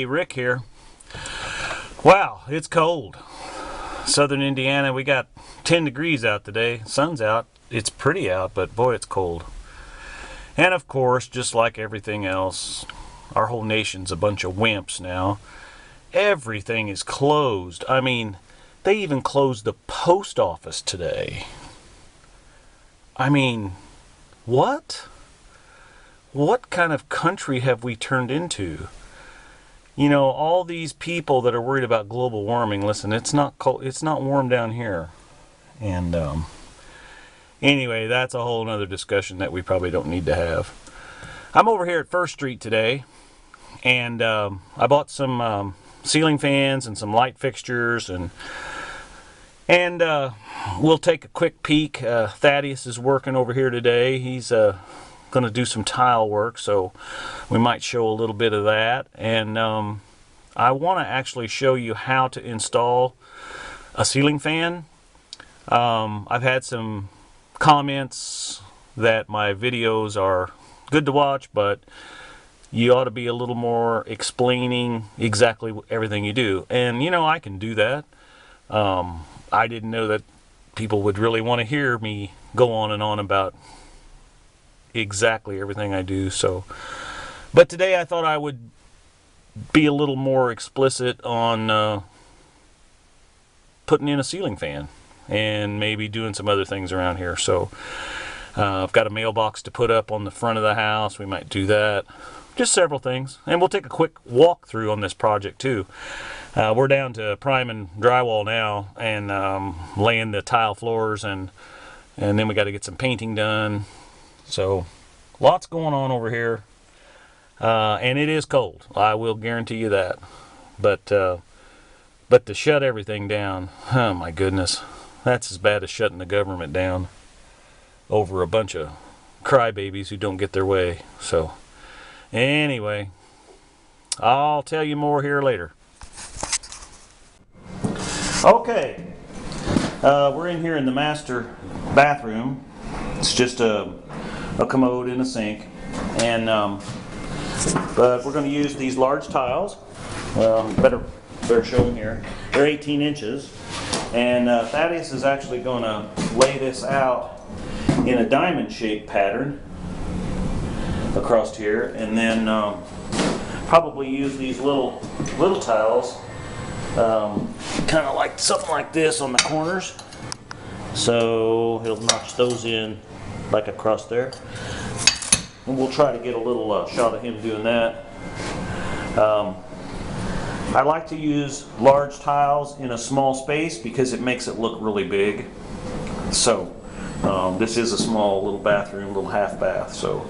Rick here. Wow, it's cold. Southern Indiana, we got 10 degrees out today. Sun's out. It's pretty out, but boy, it's cold. And of course, just like everything else, our whole nation's a bunch of wimps now. Everything is closed. I mean, they even closed the post office today. I mean, what? What kind of country have we turned into? You know, all these people that are worried about global warming, listen, it's not cold, it's not warm down here. And anyway, that's a whole nother discussion that we probably don't need to have. I'm over here at First Street today, and I bought some ceiling fans and some light fixtures, and we'll take a quick peek. Thaddeus is working over here today. He's going to do some tile work, so we might show a little bit of that. And I want to actually show you how to install a ceiling fan. I've had some comments that my videos are good to watch, but you ought to be a little more explaining exactly everything you do. And you know, I can do that. I didn't know that people would really want to hear me go on and on about exactly everything I do. So, but today I thought I would be a little more explicit on putting in a ceiling fan and maybe doing some other things around here. So I've got a mailbox to put up on the front of the house. We might do that. Just several things, and we'll take a quick walkthrough on this project too. We're down to priming drywall now and laying the tile floors, and then we got to get some painting done. So lots going on over here, and it is cold. I will guarantee you that. But to shut everything down, oh my goodness, that's as bad as shutting the government down over a bunch of crybabies who don't get their way. So anyway, I'll tell you more here later. Okay, we're in here in the master bathroom. It's just a commode and a sink, and but we're going to use these large tiles. Well, better show them here. They're 18 inches, and Thaddeus is actually going to lay this out in a diamond-shaped pattern across here, and then probably use these little tiles, kind of like something like this on the corners. So he'll notch those in like across there, and we'll try to get a little shot of him doing that. I like to use large tiles in a small space because it makes it look really big. So this is a small little bathroom, little half bath. So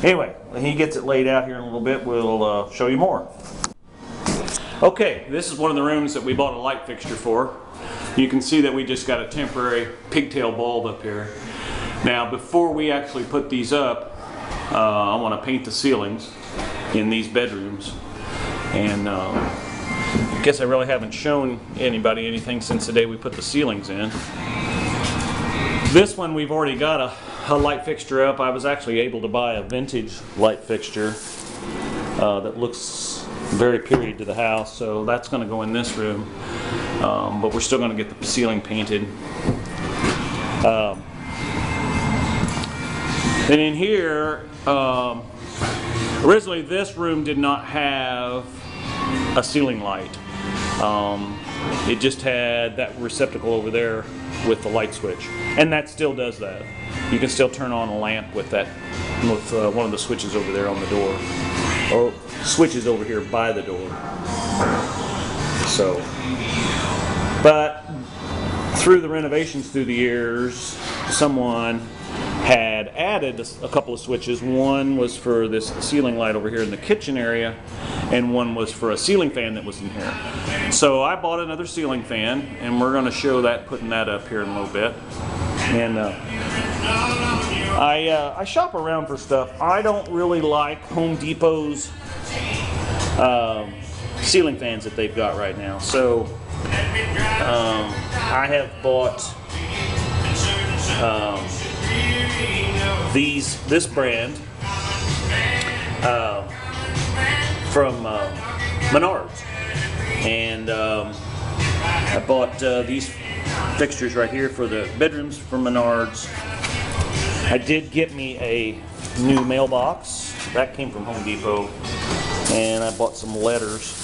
anyway, when he gets it laid out here in a little bit, we'll show you more. Okay, this is one of the rooms that we bought a light fixture for. You can see that we just got a temporary pigtail bulb up here. Now, before we actually put these up, I want to paint the ceilings in these bedrooms. And I guess I really haven't shown anybody anything since the day we put the ceilings in. This one we've already got a light fixture up. I was actually able to buy a vintage light fixture that looks very period to the house, so that's going to go in this room, but we're still going to get the ceiling painted. And in here, originally this room did not have a ceiling light. It just had that receptacle over there with the light switch, and that still does that. You can still turn on a lamp with that, with one of the switches over there on the door, or switches over here by the door. So, but through the renovations through the years, someone had added a couple of switches. One was for this ceiling light over here in the kitchen area, and one was for a ceiling fan that was in here. So I bought another ceiling fan, and we're going to show that, putting that up here in a little bit. And I shop around for stuff. I don't really like Home Depot's ceiling fans that they've got right now. So I have bought this brand from Menards. And I bought these fixtures right here for the bedrooms from Menards. I did get me a new mailbox. That came from Home Depot. And I bought some letters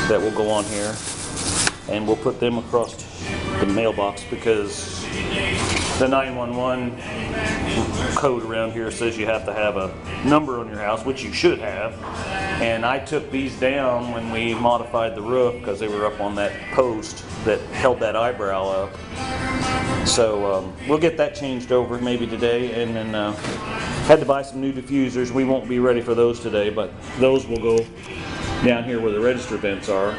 that will go on here. And we'll put them across the mailbox because the 911 code around here says you have to have a number on your house, which you should have. And I took these down when we modified the roof because they were up on that post that held that eyebrow up. So we'll get that changed over maybe today, and then had to buy some new diffusers. We won't be ready for those today, but those will go down here where the register vents are.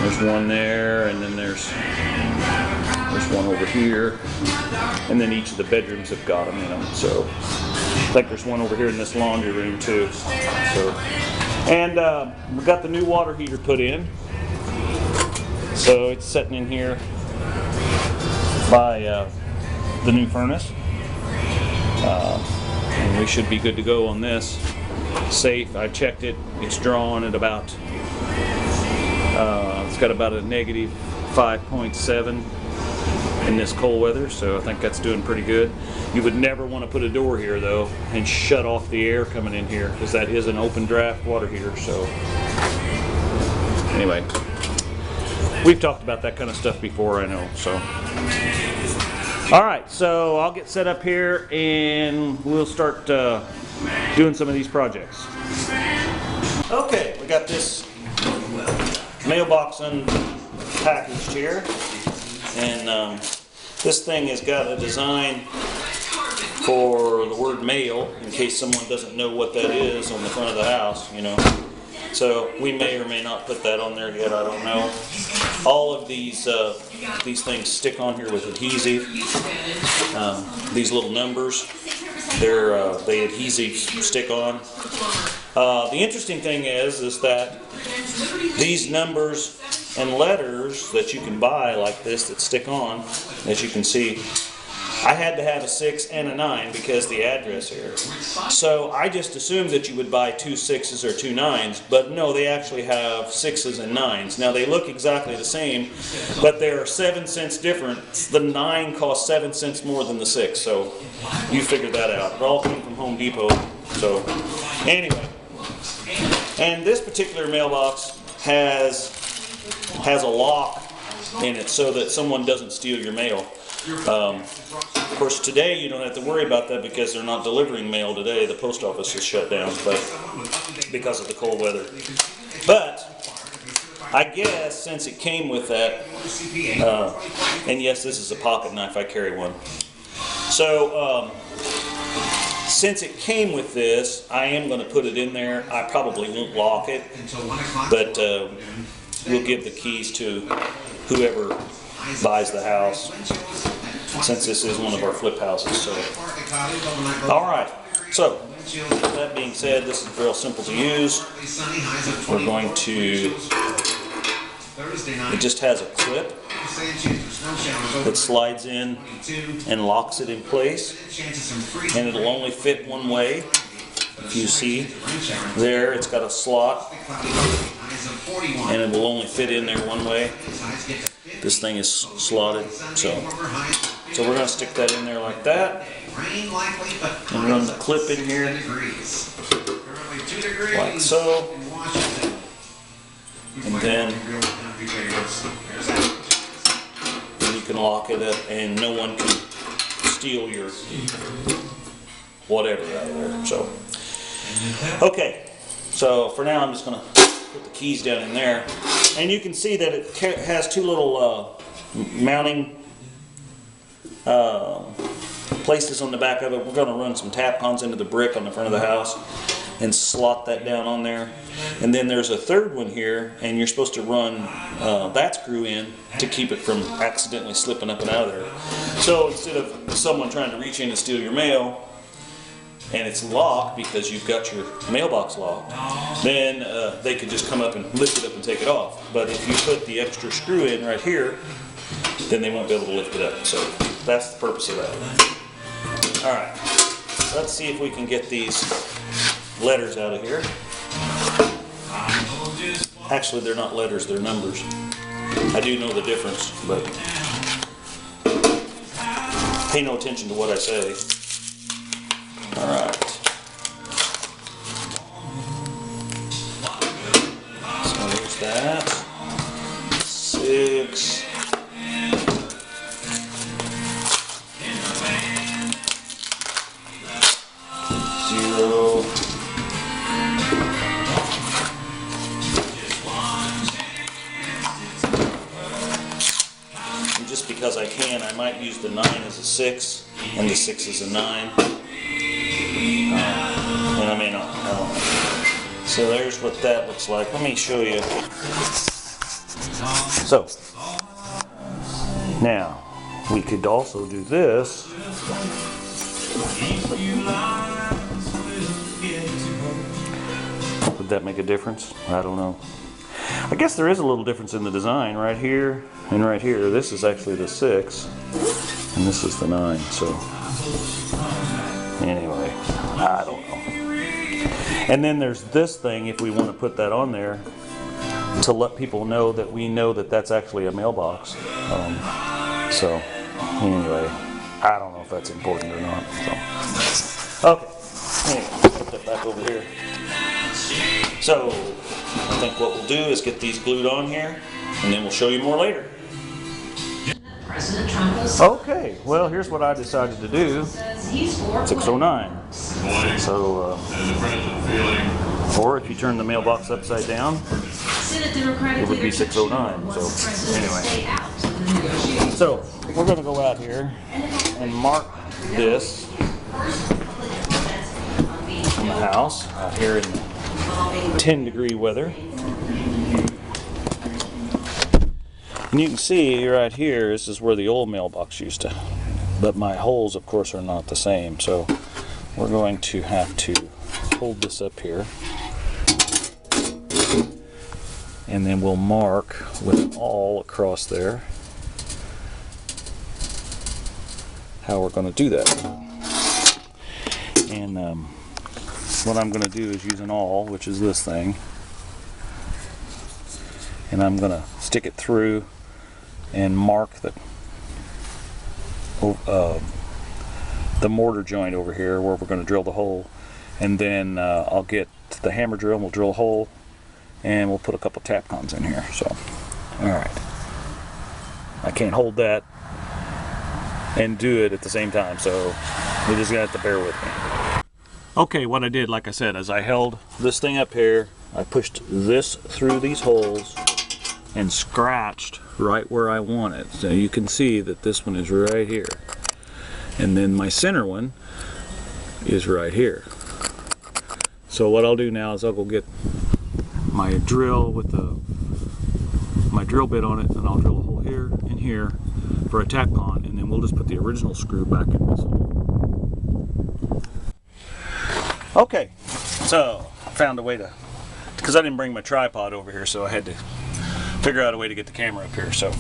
There's one there, and then there's one over here, and then each of the bedrooms have got them in them. So I think there's one over here in this laundry room too. So, and we got the new water heater put in. So it's sitting in here by the new furnace. And we should be good to go on this. Safe. I checked it. It's drawn at about. It's got about a negative 5.7 in this cold weather, so I think that's doing pretty good. You would never want to put a door here though and shut off the air coming in here because that is an open draft water heater. So anyway, we've talked about that kind of stuff before, I know. So alright, so I'll get set up here and we'll start doing some of these projects. Okay, we got this mailbox unpackaged here, and this thing has got a design for the word mail in case someone doesn't know what that is on the front of the house, you know. So we may or may not put that on there yet, I don't know. All of these things stick on here with adhesive. These little numbers, they adhesive stick on. The interesting thing is that these numbers and letters that you can buy like this that stick on, as you can see, I had to have a 6 and a 9 because the address here. So I just assumed that you would buy 2 6s or 2 9s, but no, they actually have 6s and 9s. Now they look exactly the same, but they are 7 cents different. The 9 costs 7 cents more than the 6, so you figure that out. It all came from Home Depot. So anyway, and this particular mailbox has a lock in it so that someone doesn't steal your mail. Of course, today you don't have to worry about that because they're not delivering mail today. The post office is shut down, but because of the cold weather. But I guess since it came with that, and yes, this is a pocket knife. I carry one. So since it came with this, I am going to put it in there. I probably won't lock it, but we'll give the keys to whoever buys the house, since this is one of our flip houses. So, all right. So, with that being said, this is real simple to use. We're going to. It just has a clip that slides in and locks it in place, and it'll only fit one way. If you see there, it's got a slot, and it will only fit in there one way. This thing is slotted, so we're going to stick that in there like that, and run the clip in here like so, and then you can lock it up and no one can steal your whatever out of there. So okay, so for now I'm just going to put the keys down in there, and you can see that it has two little mounting places on the back of it. We're going to run some Tapcons into the brick on the front of the house and slot that down on there, and then there's a third one here, and you're supposed to run that screw in to keep it from accidentally slipping up and out of there. So instead of someone trying to reach in and steal your mail, and it's locked because you've got your mailbox locked, then they could just come up and lift it up and take it off. But if you put the extra screw in right here, then they won't be able to lift it up. So that's the purpose of that. Alright, let's see if we can get these letters out of here. Actually, they're not letters, they're numbers. I do know the difference, but pay no attention to what I say. Alright. So there's that. 6. Just because I can, I might use the 9 as a 6 and the 6 as a 9. And I may not. I don't know. So there's what that looks like. Let me show you. So now we could also do this. Would that make a difference? I don't know. I guess there is a little difference in the design right here and right here. This is actually the 6 and this is the 9. So anyway, I don't know. And then there's this thing, if we want to put that on there to let people know that we know that that's actually a mailbox. So anyway, I don't know if that's important or not. So okay, anyway, put that back over here. So I think what we'll do is get these glued on here, and then we'll show you more later. Okay, well here's what I decided to do. 609. So, or if you turn the mailbox upside down, it would be 609. So anyway, so we're going to go out here and mark this in the house out here in the 10-degree weather. And you can see right here, this is where the old mailbox used to, but my holes of course are not the same, so we're going to have to hold this up here and then we'll mark with an awl across there how we're going to do that. And what I'm going to do is use an awl, which is this thing, and I'm going to stick it through and mark the mortar joint over here where we're going to drill the hole, and then I'll get the hammer drill and we'll drill a hole and we'll put a couple Tapcons in here. So alright, I can't hold that and do it at the same time, so you're just going to have to bear with me. Okay, what I did, like I said, is I held this thing up here, I pushed this through these holes and scratched right where I want it. So you can see that this one is right here. And then my center one is right here. So what I'll do now is I'll go get my drill with my drill bit on it, and I'll drill a hole here and here for a Tapcon, and then we'll just put the original screw back in this hole. Okay, so I found a way to, because I didn't bring my tripod over here, so I had to figure out a way to get the camera up here. So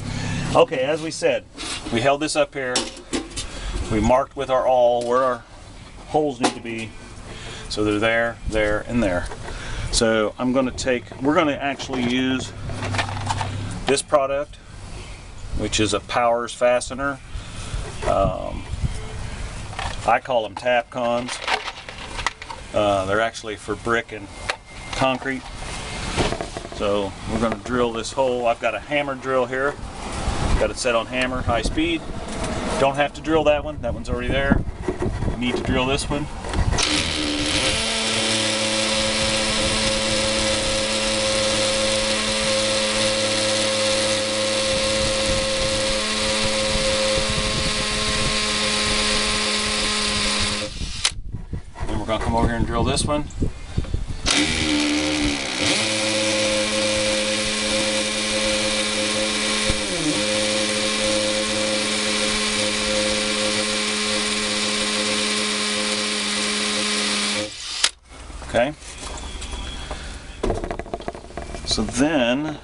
okay, as we said, we held this up here, we marked with our awl where our holes need to be, so they're there, there, and there. So we're going to actually use this product, which is a Powers fastener. I call them Tapcons. They're actually for brick and concrete. So we're going to drill this hole. I've got a hammer drill here. Got it set on hammer, high speed. Don't have to drill that one. That one's already there. Need to drill this one. Then we're going to come over here and drill this one. Okay, so then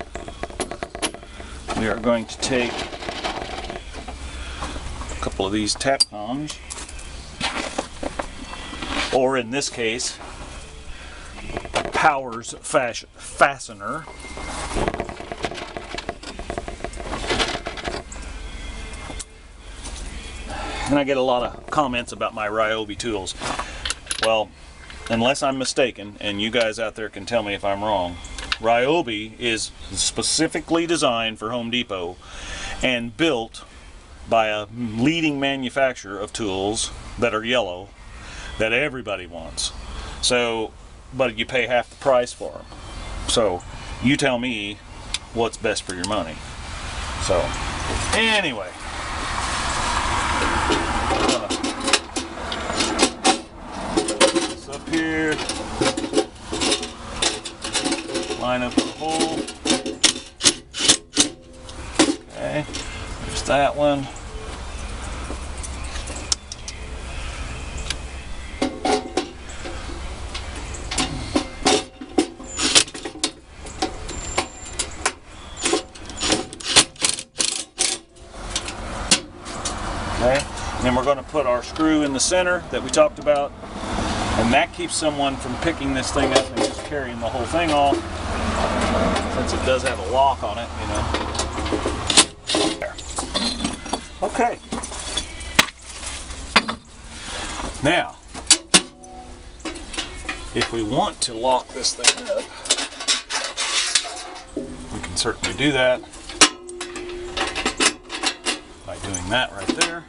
we are going to take a couple of these Tapcons, or in this case, Powers fastener. And I get a lot of comments about my Ryobi tools. Well, unless I'm mistaken, and you guys out there can tell me if I'm wrong, Ryobi is specifically designed for Home Depot and built by a leading manufacturer of tools that are yellow that everybody wants. So, but you pay half the price for them. So, you tell me what's best for your money. So, anyway. This up here. Line up the hole. Okay. There's that one. Okay. Then we're going to put our screw in the center that we talked about, and that keeps someone from picking this thing up and just carrying the whole thing off, since it does have a lock on it, you know. There. Okay. Now, if we want to lock this thing up, we can certainly do that by doing that right there.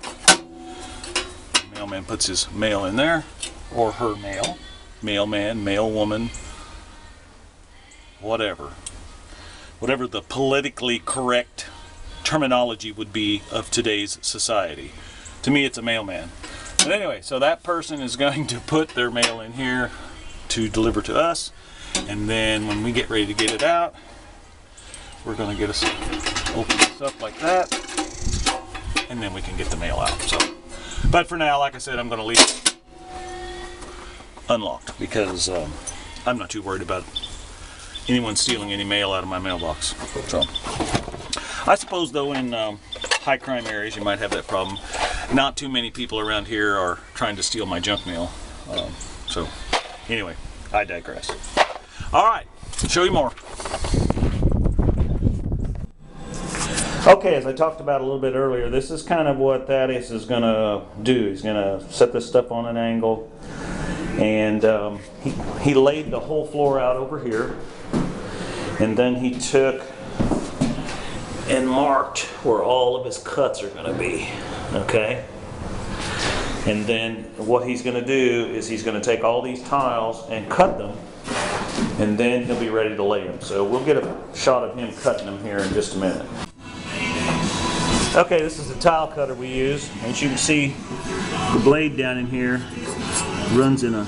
The mailman puts his mail in there, or her mail, mailman, mailwoman, whatever the politically correct terminology would be of today's society. To me, it's a mailman. But anyway, so that person is going to put their mail in here to deliver to us, and then when we get ready to get it out, we're going to open this up like that, and then we can get the mail out. So, but for now, like I said, I'm going to leave it unlocked because I'm not too worried about anyone stealing any mail out of my mailbox. So, I suppose though in high crime areas you might have that problem. Not too many people around here are trying to steal my junk mail. So, anyway, I digress. All right, show you more. Okay, as I talked about a little bit earlier, this is kind of what Thaddeus is going to do. He's going to set this stuff on an angle, and he laid the whole floor out over here, and then he took and marked where all of his cuts are going to be, okay? And then what he's going to do is he's going to take all these tiles and cut them, and then he'll be ready to lay them. So we'll get a shot of him cutting them here in just a minute. Okay, this is the tile cutter we use. As you can see, the blade down in here runs in a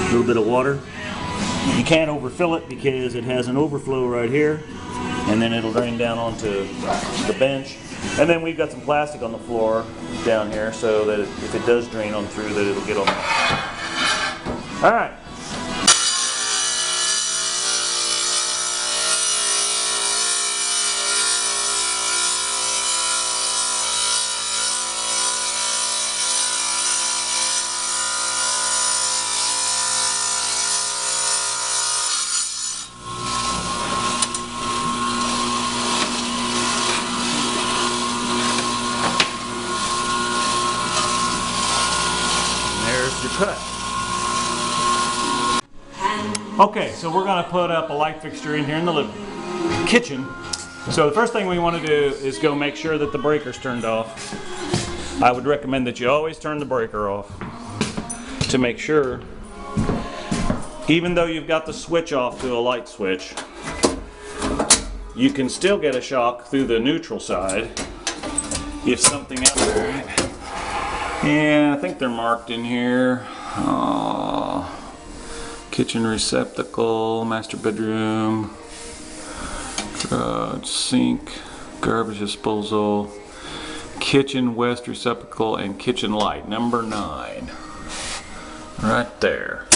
little bit of water. You can't overfill it because it has an overflow right here, and then it'll drain down onto the bench. And then we've got some plastic on the floor down here so that if it does drain on through, that it'll get on there. All right. Your cut. Okay, so we're going to put up a light fixture in here in the kitchen. So the first thing we want to do is go make sure that the breaker's turned off. I would recommend that you always turn the breaker off to make sure, even though you've got the switch off to a light switch, you can still get a shock through the neutral side if something else. Yeah, I think they're marked in here. Kitchen receptacle, master bedroom, garage, sink, garbage disposal, kitchen west receptacle, and kitchen light, number 9. Right there.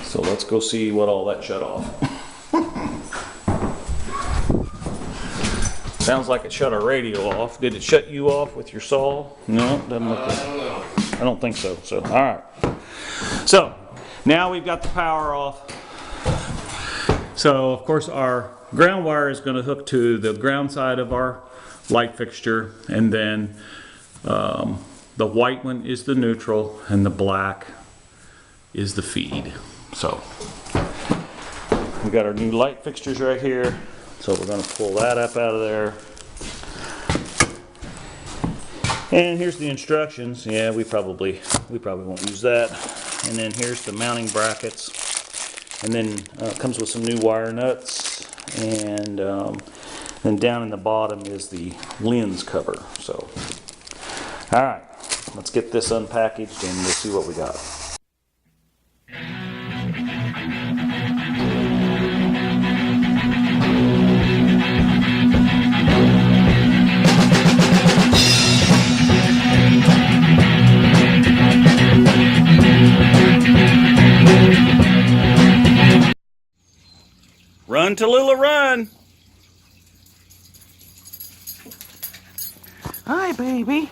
So let's go see what all that shut off. Sounds like it shut our radio off. Did it shut you off with your saw? No, doesn't look like it. I don't think so. So, all right. So, Now we've got the power off. So of course our ground wire is going to hook to the ground side of our light fixture, and then the white one is the neutral and the black is the feed. So we got our new light fixtures right here. So we're going to pull that up out of there. And here's the instructions. Yeah, we probably won't use that. And then here's the mounting brackets. And then it comes with some new wire nuts. And then down in the bottom is the lens cover. So, all right, let's get this unpackaged and we'll see what we got. Run, Tallulah, run! Hi, baby.